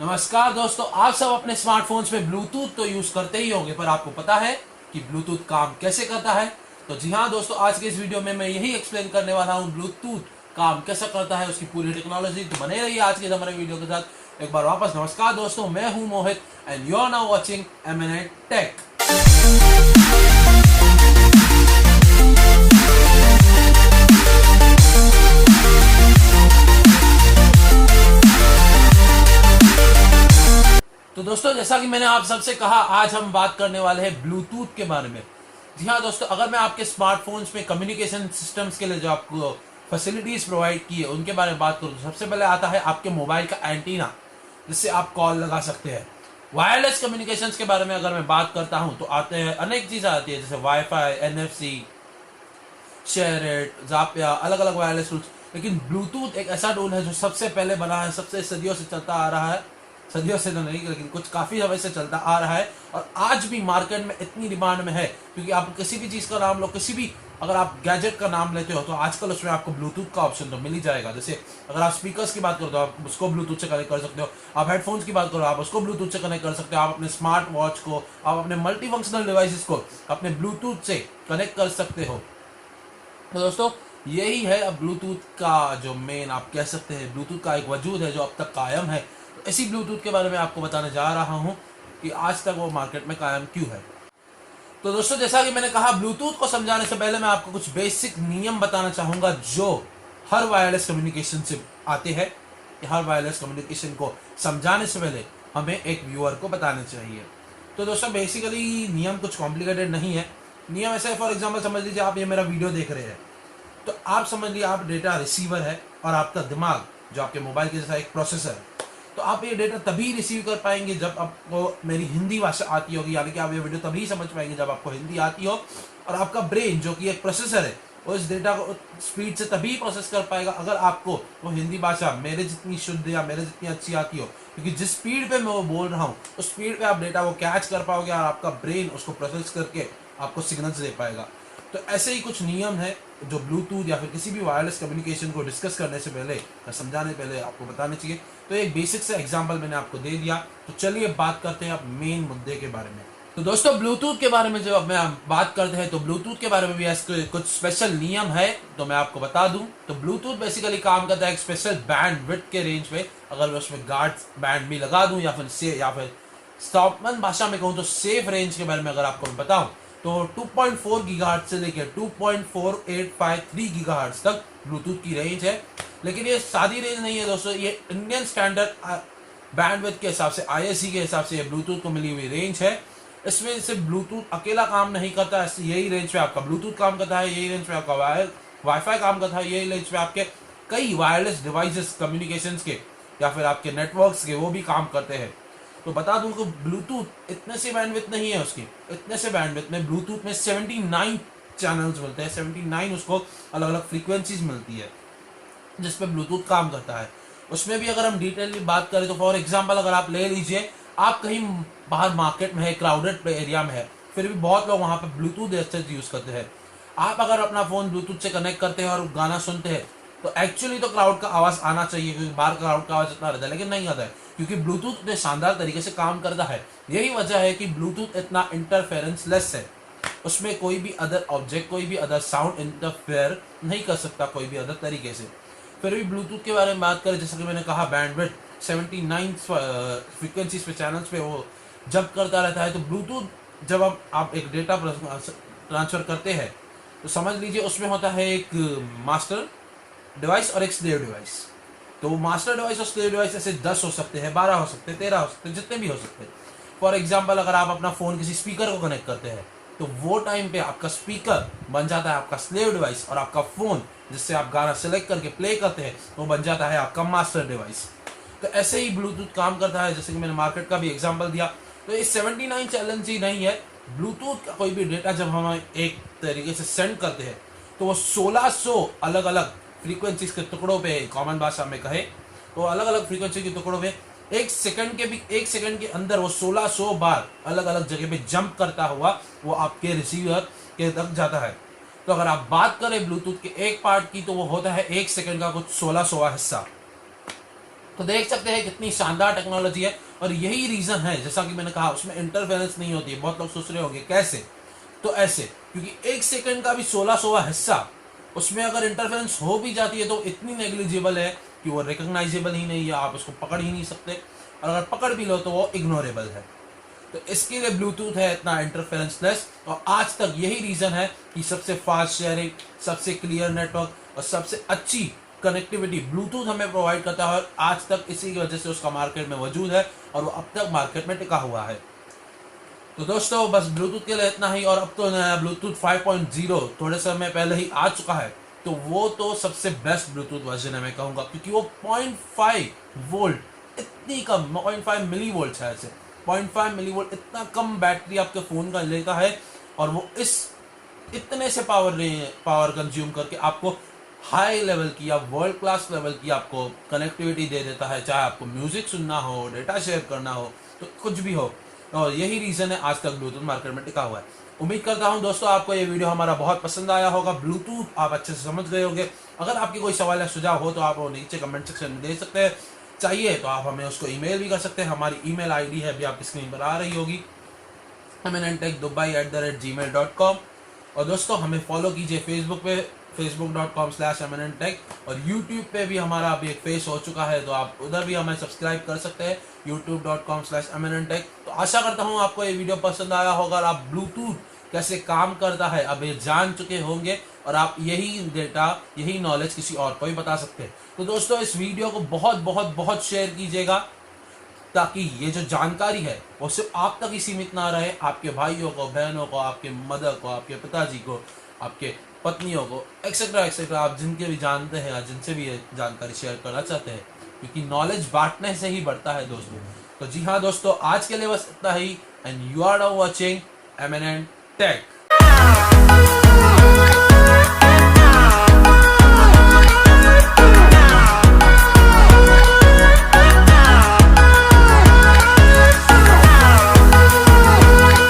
नमस्कार दोस्तों, आप सब अपने स्मार्टफोन्स में ब्लूटूथ तो यूज करते ही होंगे, पर आपको पता है कि ब्लूटूथ काम कैसे करता है? तो जी हाँ दोस्तों, आज के इस वीडियो में मैं यही एक्सप्लेन करने वाला हूँ ब्लूटूथ काम कैसा करता है, उसकी पूरी टेक्नोलॉजी। तो बने रहिए आज के हमारे वीडियो के साथ। एक बार वापस नमस्कार दोस्तों, मैं हूँ Mohit and you are now watching M&A tech. तो दोस्तों, जैसा कि मैंने आप सबसे कहा, आज हम बात करने वाले हैं ब्लूटूथ के बारे में। जी हाँ दोस्तों, अगर मैं आपके स्मार्टफोन्स में कम्युनिकेशन सिस्टम्स के लिए जो आपको फैसिलिटीज प्रोवाइड की है उनके बारे में बात करूँ तो सबसे पहले आता है आपके मोबाइल का एंटीना, जिससे आप कॉल लगा सकते हैं। वायरलेस कम्युनिकेशंस के बारे में अगर मैं बात करता हूँ तो आते हैं अनेक चीज़ें आती है, जैसे वाईफाई, NFC, शेयरइट, जापिया, अलग अलग वायरलेस टूल्स। लेकिन ब्लूटूथ एक ऐसा टूल है जो सबसे पहले बना है, सबसे सदियों से चलता आ रहा है। सदियों से तो नहीं, लेकिन कुछ काफ़ी समय से चलता आ रहा है और आज भी मार्केट में इतनी डिमांड में है, क्योंकि आप किसी भी चीज़ का नाम लो, किसी भी अगर आप गैजेट का नाम लेते हो तो आजकल उसमें आपको ब्लूटूथ का ऑप्शन तो मिल ही जाएगा। जैसे अगर आप स्पीकर्स की बात करो तो आप उसको ब्लूटूथ से कनेक्ट कर सकते हो, आप हेडफोन्स की बात करो आप उसको ब्लूटूथ से कनेक्ट कर सकते हो, आप अपने स्मार्ट वॉच को, आप अपने मल्टी फंक्शनल डिवाइसेस को अपने ब्लूटूथ से कनेक्ट कर सकते हो। तो दोस्तों, यही है अब ब्लूटूथ का जो मेन आप कह सकते हैं ब्लूटूथ का एक वजूद है जो अब तक कायम है। तो इसी ब्लूटूथ के बारे में आपको बताने जा रहा हूं कि आज तक वो मार्केट में कायम क्यों है। तो दोस्तों, जैसा कि मैंने कहा, ब्लूटूथ को समझाने से पहले मैं आपको कुछ बेसिक नियम बताना चाहूँगा जो हर वायरलेस कम्युनिकेशन से आते हैं। हर वायरलेस कम्युनिकेशन को समझाने से पहले हमें एक व्यूअर को बताने चाहिए। तो दोस्तों, बेसिकली नियम कुछ कॉम्प्लिकेटेड नहीं है। नियम ऐसा है, फॉर एग्जांपल समझ लीजिए आप ये मेरा वीडियो देख रहे हैं, तो आप समझ लीजिए आप डेटा रिसीवर है और आपका दिमाग जो आपके मोबाइल के जैसा एक प्रोसेसर है। तो आप ये डेटा तभी रिसीव कर पाएंगे जब आपको मेरी हिंदी भाषा आती होगी, यानी कि आप ये वीडियो तभी समझ पाएंगे जब आपको हिंदी आती हो। और आपका ब्रेन जो कि एक प्रोसेसर है वो इस डेटा को स्पीड से तभी प्रोसेस कर पाएगा अगर आपको वो हिंदी भाषा मेरे जितनी शुद्ध या मेरे जितनी अच्छी आती हो, क्योंकि जिस स्पीड पे मैं वो बोल रहा हूँ उस स्पीड पे आप डेटा को कैच कर पाओगे और आपका ब्रेन उसको प्रोसेस करके आपको सिग्नल्स दे पाएगा। तो ऐसे ही कुछ नियम है जो ब्लूटूथ या फिर किसी भी वायरलेस कम्युनिकेशन को डिस्कस करने से पहले या समझाने पहले आपको बताने चाहिए। तो एक बेसिक सा एग्जांपल मैंने आपको दे दिया। तो चलिए बात करते हैं अब मेन मुद्दे के बारे में। तो दोस्तों, ब्लूटूथ के बारे में जब मैं बात करते हैं तो ब्लूटूथ के बारे में भी ऐसे कुछ स्पेशल नियम है, तो मैं आपको बता दूं। तो ब्लूटूथ बेसिकली काम करता है एक स्पेशल बैंड विड्थ के रेंज पे। अगर मैं उसमें गार्ड बैंड भी लगा दूं या फिर स्टॉपमैन भाषा में कहूँ तो सेफ रेंज के बारे में अगर आपको मैं बताऊं तो 2.4 गीगाहर्ट्ज से लेकर 2.4853 गीगाहर्ट्ज तक ब्लूटूथ की रेंज है। लेकिन ये सादी रेंज नहीं है दोस्तों, ये इंडियन स्टैंडर्ड बैंडविड्थ के हिसाब से, ISE के हिसाब से ये ब्लूटूथ को मिली हुई रेंज है। इसमें सिर्फ ब्लूटूथ अकेला काम नहीं करता, यही रेंज पे आपका ब्लूटूथ काम करता है, यही रेंज पे आपका वाईफाई काम करता है, यही रेंज पे आपके कई वायरलेस डिवाइसेस कम्युनिकेशन के या फिर आपके नेटवर्क्स के वो भी काम करते हैं। तो बता दूं कि ब्लूटूथ इतने से बैंडविड्थ नहीं है उसकी, इतने से बैंडविड्थ में ब्लूटूथ में 79 चैनल्स मिलते हैं, 79 उसको अलग अलग फ्रीक्वेंसीज मिलती है जिस पे ब्लूटूथ काम करता है। उसमें भी अगर हम डिटेलली बात करें तो फॉर एग्जांपल अगर आप ले लीजिए, आप कहीं बाहर मार्केट में है, क्राउडेड एरिया में है, फिर भी बहुत लोग वहाँ पे ब्लूटूथ यूज करते हैं। आप अगर अपना फोन ब्लूटूथ से कनेक्ट करते हैं और गाना सुनते हैं तो एक्चुअली तो क्राउड का आवाज आना चाहिए, क्योंकि बाहर क्राउड का आवाज इतना रहता है, लेकिन नहीं आता है क्योंकि ब्लूटूथ इतने शानदार तरीके से काम करता है। यही वजह है कि ब्लूटूथ इतना इंटरफेरेंस लेस है। उसमें कोई भी अदर ऑब्जेक्ट, कोई भी अदर साउंड इंटरफेयर नहीं कर सकता कोई भी अदर तरीके से। फिर भी ब्लूटूथ के बारे में बात करें, जैसे कि मैंने कहा बैंडविड्थ 79 फ्रीक्वेंसीज पे, चैनल्स पे वो जब करता रहता है। तो ब्लूटूथ जब आप एक डेटा ट्रांसफर करते हैं तो समझ लीजिए उसमें होता है एक मास्टर डिवाइस और एक स्लेव डिवाइस। तो मास्टर डिवाइस और स्लेव डिवाइस ऐसे 10 हो सकते हैं, 12 हो सकते हैं, 13 हो सकते हैं, जितने भी हो सकते हैं। फॉर एग्जांपल अगर आप अपना फोन किसी स्पीकर को कनेक्ट करते हैं तो वो टाइम पे आपका स्पीकर बन जाता है आपका स्लेव डिवाइस और आपका फोन जिससे आप गाना सेलेक्ट करके प्ले करते हैं वो बन जाता है आपका मास्टर डिवाइस। तो ऐसे ही ब्लूटूथ काम करता है, जैसे कि मैंने मार्केट का भी एग्जाम्पल दिया। तो ये 79 चैलेंज ही नहीं है, ब्लूटूथ का कोई भी डेटा जब हम एक तरीके से सेंड करते हैं तो वो 1600 अलग अलग फ्रीक्वेंसीज के टुकड़ों पे, कॉमन भाषा में कहे तो अलग अलग फ्रीक्वेंसी के टुकड़ों पे एक सेकंड के अंदर वो 1600 बार अलग अलग जगह पे जंप करता हुआ वो आपके रिसीवर के तक जाता है। तो अगर आप बात करें ब्लूटूथ के एक पार्ट की तो वो होता है एक सेकंड का कुछ 1600वां हिस्सा। तो देख सकते हैं कितनी शानदार टेक्नोलॉजी है। और यही रीजन है, जैसा कि मैंने कहा, उसमें इंटरफेरेंस नहीं होती है। बहुत लोग सोच रहे होंगे कैसे, तो ऐसे, क्योंकि 1 सेकंड का भी 1600वां हिस्सा उसमें अगर इंटरफेरेंस हो भी जाती है तो इतनी नेग्लिजिबल है कि वो रिकॉग्नाइजेबल ही नहीं है, आप उसको पकड़ ही नहीं सकते, और अगर पकड़ भी लो तो वो इग्नोरेबल है। तो इसके लिए ब्लूटूथ है इतना इंटरफेरेंस लेस, और आज तक यही रीजन है कि सबसे फास्ट शेयरिंग, सबसे क्लियर नेटवर्क और सबसे अच्छी कनेक्टिविटी ब्लूटूथ हमें प्रोवाइड करता है, और आज तक इसी की वजह से उसका मार्केट में वजूद है और वो अब तक मार्केट में टिका हुआ है। तो दोस्तों बस ब्लूटूथ के लिए इतना ही। और अब तो नया ब्लूटूथ 5.0 थोड़े समय पहले ही आ चुका है, तो वो तो सबसे बेस्ट ब्लूटूथ वर्जन है मैं कहूँगा, क्योंकि वो 0.5 वोल्ट, इतनी कम 0.5 मिली वोल्ट शायद से 0.5 मिली वोल्ट, इतना कम बैटरी आपके फ़ोन का लेता है, और वो इतने से पावर कंज्यूम करके आपको हाई लेवल की या वर्ल्ड क्लास लेवल की आपको कनेक्टिविटी दे देता है, चाहे आपको म्यूजिक सुनना हो, डेटा शेयर करना हो, तो कुछ भी हो। और यही रीज़न है आज तक ब्लूटूथ मार्केट में टिका हुआ है। उम्मीद करता हूं दोस्तों आपको ये वीडियो हमारा बहुत पसंद आया होगा। ब्लूटूथ आप अच्छे से समझ गए होंगे। अगर आपके कोई सवाल या सुझाव हो तो आप वो नीचे कमेंट सेक्शन में दे सकते हैं। चाहिए तो आप हमें उसको ईमेल भी कर सकते हैं। हमारी ईमेल आईडी है अभी आपकी स्क्रीन पर आ रही होगी, mntechdubai@gmail.com। और दोस्तों हमें फॉलो कीजिए फेसबुक पे, facebook.com/mntech, और यूट्यूब पे भी हमारा अभी एक फेस हो चुका है, तो आप उधर भी हमें सब्सक्राइब कर सकते हैं, youtube.com/mntech। तो आशा करता हूँ आपको ये वीडियो पसंद आया होगा और आप ब्लूटूथ कैसे काम करता है अब ये जान चुके होंगे, और आप यही डेटा, यही नॉलेज किसी और को भी बता सकते हैं। तो दोस्तों इस वीडियो को बहुत बहुत बहुत शेयर कीजिएगा, ताकि ये जो जानकारी है वो सिर्फ आप तक ही सीमित ना रहे, आपके भाइयों को, बहनों को, आपके मदर को, आपके पिताजी को, आपके पत्नियों को, एक्सेट्रा एक्सेट्रा, आप जिनके भी जानते हैं या जिनसे भी ये जानकारी शेयर करना चाहते हैं, क्योंकि नॉलेज बांटने से ही बढ़ता है दोस्तों। तो जी हाँ दोस्तों, आज के लिए बस इतना ही, and you are now watching eminent take.